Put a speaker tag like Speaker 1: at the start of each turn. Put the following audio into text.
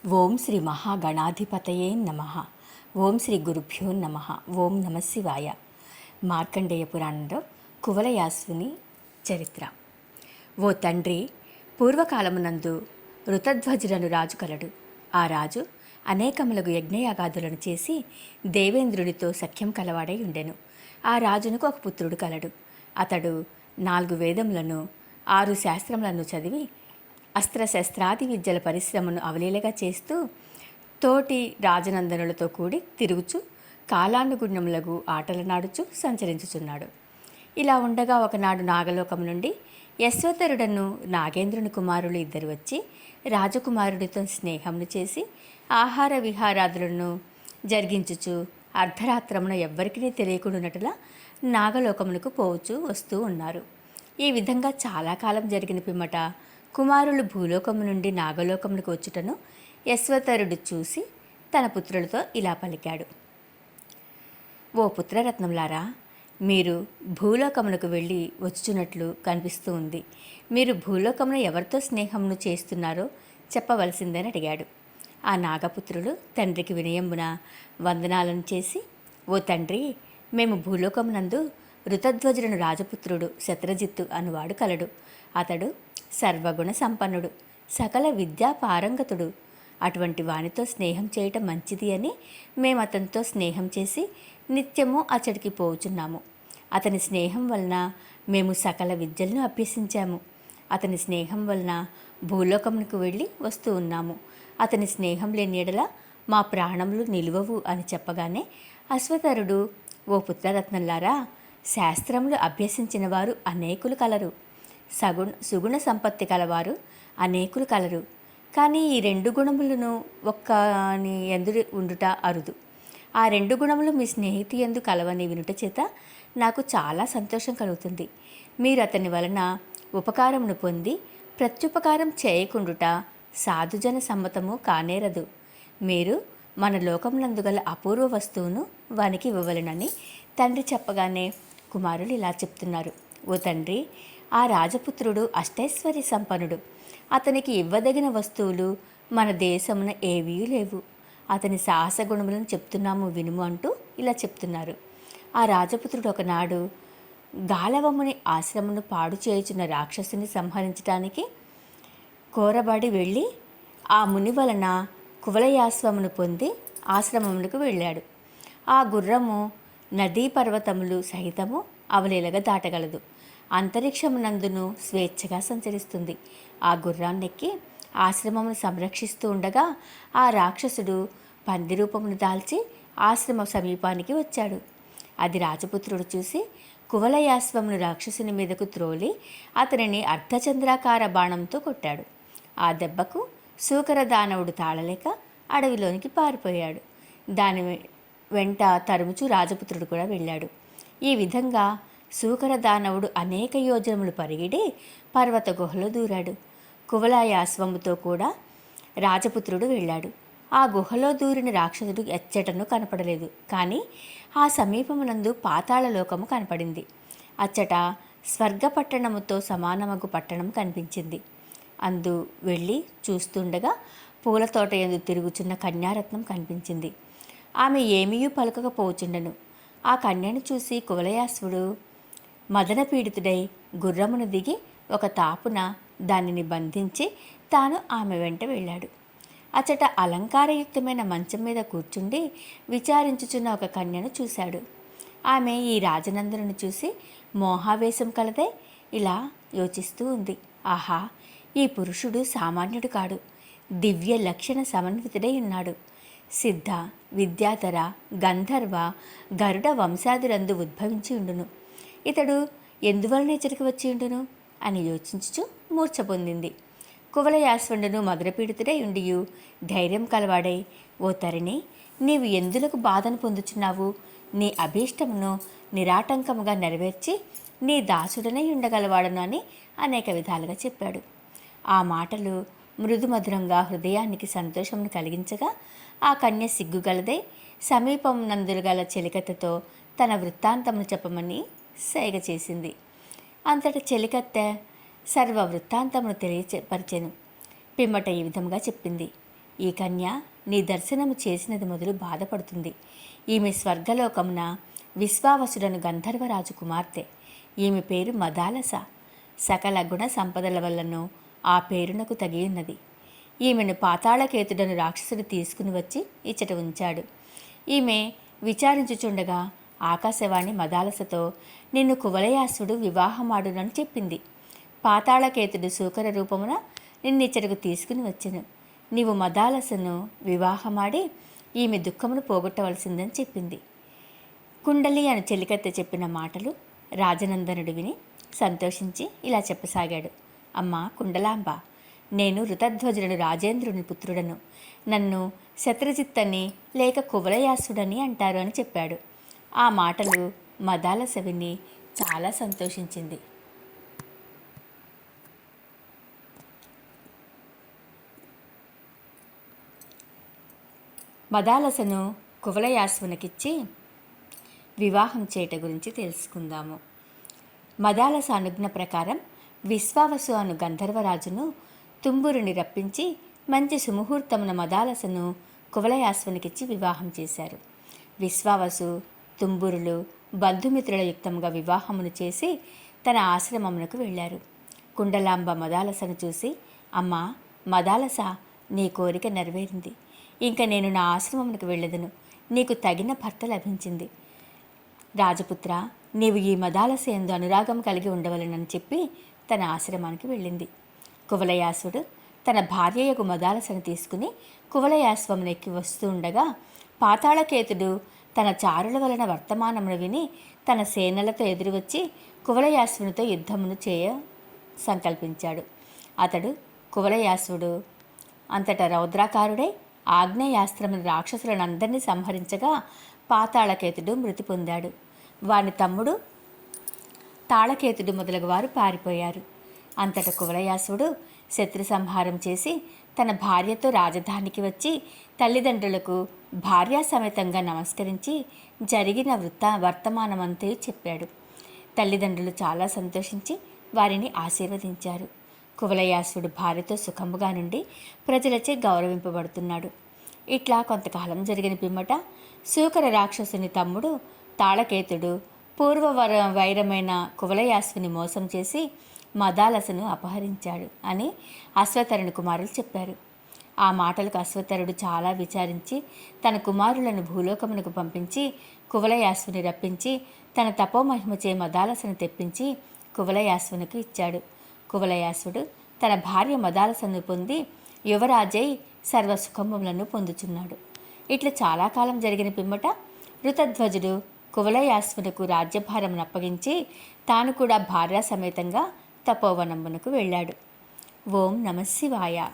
Speaker 1: ఓం శ్రీ మహాగణాధిపతయే నమ. ఓం శ్రీ గురుభ్యో నమ. ఓం నమ శివాయ. మార్కండేయ పురాణంలో కువలయాశ్వుని చరిత్ర. ఓ తండ్రి, పూర్వకాలమునందు ఋతధ్వజుడను రాజు కలడు. ఆ రాజు అనేకములగు యజ్ఞయాగాదులను చేసి దేవేంద్రునితో సఖ్యం కలవాడై ఉండెను. ఆ రాజునకు ఒక పుత్రుడు కలడు. అతడు 4 వేదములను 6 శాస్త్రములను చదివి అస్త్రశస్త్రాది విద్యల పరిశ్రమను అవలీలగా చేస్తూ తోటి రాజనందనులతో కూడి తిరుగుచు కాలానుగుణ్యములగు ఆటలనాడుచు సంచరించుచున్నాడు. ఇలా ఉండగా ఒకనాడు నాగలోకము నుండి యశ్వతరుడను నాగేంద్రుని కుమారులు ఇద్దరు వచ్చి రాజకుమారుడితో స్నేహమును చేసి ఆహార విహారాదులను జరిగించుచు అర్ధరాత్రమున ఎవ్వరికీ తెలియకుండానట్లా నాగలోకమునకు పోవచ్చు వస్తూ ఉన్నారు. ఈ విధంగా చాలా కాలం జరిగిన పిమ్మట కుమారులు భూలోకము నుండి నాగలోకమునకు వచ్చుటను యశ్వతరుడు చూసి తన పుత్రులతో ఇలా పలికాడు. ఓ పుత్రరత్నములారా, మీరు భూలోకమునకు వెళ్ళి వచ్చుచున్నట్లు కనిపిస్తూ ఉంది. మీరు భూలోకమున ఎవరితో స్నేహమును చేస్తున్నారో చెప్పవలసిందని అడిగాడు. ఆ నాగపుత్రులు తండ్రికి వినయమున వందనాలను చేసి, ఓ తండ్రి, మేము భూలోకమునందు ఋతధ్వజుడను రాజపుత్రుడు శత్రజిత్తు అనువాడు కలడు. అతడు సర్వగుణ సంపన్నుడు, సకల విద్యా పారంగతుడు. అటువంటి వానితో స్నేహం చేయటం మంచిది అని మేము అతనితో స్నేహం చేసి నిత్యము అతడికి పోచున్నాము. అతని స్నేహం వలన మేము సకల విద్యలను అభ్యసించాము. అతని స్నేహం వలన భూలోకమునకు వెళ్ళి వస్తూ ఉన్నాము. అతని స్నేహం లేని ఎడల మా ప్రాణములు నిలువవు అని చెప్పగానే అశ్వతరుడు, ఓ పుత్రరత్నంలారా, శాస్త్రములు అభ్యసించిన వారు అనేకులు కలరు, సుగుణ సంపత్తి కలవారు అనేకులు కలరు. కానీ ఈ 2 గుణములను ఒక్కని ఎందు ఉండుట అరుదు. ఆ 2 గుణములు మీ స్నేహితు ఎందు కలవని వినుట చేత నాకు చాలా సంతోషం కలుగుతుంది. మీరు అతని వలన ఉపకారమును పొంది ప్రత్యుపకారం చేయకుండుట సాధుజన సమ్మతము కానేరదు. మీరు మన లోకములందు గల అపూర్వ వస్తువును వానికి ఇవ్వవలెనని తండ్రి చెప్పగానే కుమారులు ఇలా చెప్తున్నారు. ఓ తండ్రి, ఆ రాజపుత్రుడు అష్టైశ్వర్య సంపన్నుడు. అతనికి ఇవ్వదగిన వస్తువులు మన దేశమున ఏవీ లేవు. అతని సాహస గుణములను చెప్తున్నాము వినుము అంటూ ఇలా చెప్తున్నారు. ఆ రాజపుత్రుడు ఒకనాడు గాలవముని ఆశ్రమను పాడు చేయుచున్న రాక్షసుని సంహరించడానికి కోరబడి వెళ్ళి ఆ ముని వలన కువలయాశ్వమును పొంది ఆశ్రమమునకు వెళ్ళాడు. ఆ గుర్రము నదీ పర్వతములు సహితము అవలీలగా దాటగలదు. అంతరిక్షమునందును స్వేచ్ఛగా సంచరిస్తుంది. ఆ గుర్రాన్నెక్కి ఆశ్రమమును సంరక్షిస్తూ ఉండగా ఆ రాక్షసుడు పంది రూపమును దాల్చి ఆశ్రమ సమీపానికి వచ్చాడు. అది రాజపుత్రుడు చూసి కువలయాశ్వమును రాక్షసుని మీదకు త్రోలి అతనిని అర్ధచంద్రాకార బాణంతో కొట్టాడు. ఆ దెబ్బకు శూకర దానవుడు తాళలేక అడవిలోనికి పారిపోయాడు. దాని వెంట తరుముచు రాజపుత్రుడు కూడా వెళ్ళాడు. ఈ విధంగా శూకర దానవుడు అనేక యోజనములు పరిగిడి పర్వత గుహలో దూరాడు. కువలయాశ్వముతో కూడా రాజపుత్రుడు వెళ్ళాడు. ఆ గుహలో దూరిన రాక్షసుడు ఎచ్చటను కనపడలేదు. కానీ ఆ సమీపమునందు పాతాళ లోకము కనపడింది. అచ్చట స్వర్గపట్టణముతో సమానమగు పట్టణం కనిపించింది. అందు వెళ్ళి చూస్తుండగా పూల తోట యందు తిరుగుచున్న కన్యారత్నం కనిపించింది. ఆమె ఏమీయూ పలుకకపోచుండెను. ఆ కన్యను చూసి కువలయాశ్వుడు మదనపీడితుడై గుర్రమును దిగి ఒక తాపున దానిని బంధించి తాను ఆమె వెంట వెళ్ళాడు. అచ్చట అలంకారయుక్తమైన మంచం మీద కూర్చుండి విచారించుచున్న ఒక కన్యను చూశాడు. ఆమె ఈ రాజనందనుని చూసి మోహావేశం కలదే ఇలా యోచిస్తూ ఉంది. ఆహా, ఈ పురుషుడు సామాన్యుడు కాడు, దివ్య లక్షణ సమన్వితుడై ఉన్నాడు. సిద్ధ, విద్యాధర, గంధర్వ, గరుడ వంశాదులందు ఉద్భవించి ఉండును. ఇతడు ఎందువలన ఇచ్చటికి వచ్చి ఉండును అని యోచించుచు మూర్ఛ పొందింది. కువలయాశ్వండును మధురపీడితుడై ఉండియు ధైర్యం కలవాడై, ఓ తరిణి, నీవు ఎందులకు బాధను పొందుచున్నావు? నీ అభీష్టమును నిరాటంకముగా నెరవేర్చి నీ దాసుడనై ఉండగలవాడను అని అనేక విధాలుగా చెప్పాడు. ఆ మాటలు మృదుమధురంగా హృదయానికి సంతోషమును కలిగించగా ఆ కన్య సిగ్గుగలదై సమీపం నందులు గల చెలికత్తెతో తన వృత్తాంతమును చెప్పమని సైగ చేసింది. అంతటా చెలికత్తె సర్వ వృత్తాంతమును తెలియపరిచెను. పిమ్మట ఈ విధంగా చెప్పింది. ఈ కన్య నీ దర్శనము చేసినది మొదలు బాధపడుతుంది. ఈమె స్వర్గలోకమున విశ్వావసుడను గంధర్వరాజు కుమార్తె. ఈమె పేరు మదాలస. సకల గుణ సంపదల వల్లను ఆ పేరునకు తగియున్నది. ఈమెను పాతాళకేతుడను రాక్షసుడు తీసుకుని వచ్చి ఇచ్చట ఉంచాడు. ఈమె విచారించుచుండగా ఆకాశవాణి మదాలసతో, నిన్ను కువలయాసుడు వివాహమాడునని చెప్పింది. పాతాళకేతుడు సూకర రూపమున నిన్నిచ్చటకు తీసుకుని వచ్చెను. నీవు మదాలసను వివాహమాడి ఈమె దుఃఖమును పోగొట్టవలసిందని చెప్పింది. కుండలి అని చెలికత్తె చెప్పిన మాటలు రాజనందనుడు విని సంతోషించి ఇలా చెప్పసాగాడు. అమ్మా కుండలాంబ, నేను ఋతధ్వజుడను రాజేంద్రుని పుత్రుడను. నన్ను శత్రుజిత్తని లేక కువలయాసుడని అంటారు అని చెప్పాడు. ఆ మాటలు మదాలస విని చాలా సంతోషించింది. మదాలసను కువలయాశ్వునికిచ్చి వివాహం చేయట గురించి తెలుసుకుందాము. మదాలస అనుజ్ఞ ప్రకారం విశ్వావసు అను గంధర్వరాజును తుంబురుని రప్పించి మంచి సుముహూర్తమున మదాలసను కువలయాశ్వునికిచ్చి వివాహం చేశారు. విశ్వావసు తుంబురులు బంధుమిత్రుల యుక్తముగా వివాహమును చేసి తన ఆశ్రమమునకు వెళ్ళారు. కుండలాంబ మదాలసను చూసి, అమ్మా మదాలస, నీ కోరిక నెరవేరింది. ఇంక నేను నా ఆశ్రమమునకు వెళ్ళదును. నీకు తగిన భర్త లభించింది. రాజపుత్ర, నీవు ఈ మదాలస యందు అనురాగం కలిగి ఉండవలనని చెప్పి తన ఆశ్రమానికి వెళ్ళింది. కువలయాసుడు తన భార్యయగు మదాలసను తీసుకుని కువలయాశ్వమును ఎక్కి వస్తూ ఉండగా పాతాళకేతుడు తన చారుల వలన వర్తమానమును విని తన సేనలతో ఎదురువచ్చి కువలయాశ్వునితో యుద్ధమును చేయ సంకల్పించాడు. అతడు కువలయాశ్వుడు అంతటా రౌద్రాకారుడై ఆగ్నేయాస్త్రమును రాక్షసులను అందరినీ సంహరించగా పాతాళకేతుడు మృతి పొందాడు. వాని తమ్ముడు తాళకేతుడు మొదలగు వారు పారిపోయారు. అంతటా కువలయాసుడు శత్రు సంహారం చేసి తన భార్యతో రాజధానికి వచ్చి తల్లిదండ్రులకు భార్యా సమేతంగా నమస్కరించి జరిగిన వర్తమానమంతా చెప్పాడు. తల్లిదండ్రులు చాలా సంతోషించి వారిని ఆశీర్వదించారు. కువలయాసుడు భార్యతో సుఖముగా నుండి ప్రజలచే గౌరవింపబడుతున్నాడు. ఇట్లా కొంతకాలం జరిగిన పిమ్మట సూకర రాక్షసుని తమ్ముడు తాళకేతుడు వైరమైన కువలయాసుని మోసం చేసి మదాలసను అపహరించాడు అని అశ్వతరుని కుమారులు చెప్పారు. ఆ మాటలకు అశ్వతరుడు చాలా విచారించి తన కుమారులను భూలోకమునకు పంపించి కువలయాసుని రప్పించి తన తపోమహిమచే మదాలసను తెప్పించి కువలయాసునికి ఇచ్చాడు. కువలయాసుడు తన భార్య మదాలసను పొంది యువరాజై సర్వసుఖములను పొందుచున్నాడు. ఇట్లా చాలా కాలం జరిగిన పిమ్మట ఋతధ్వజుడు కువలయాశ్వునకు రాజ్యభారమును అప్పగించి తాను కూడా భార్యా సమేతంగా తపోవనమునకు వెళ్ళాడు. ఓం నమః శివాయ.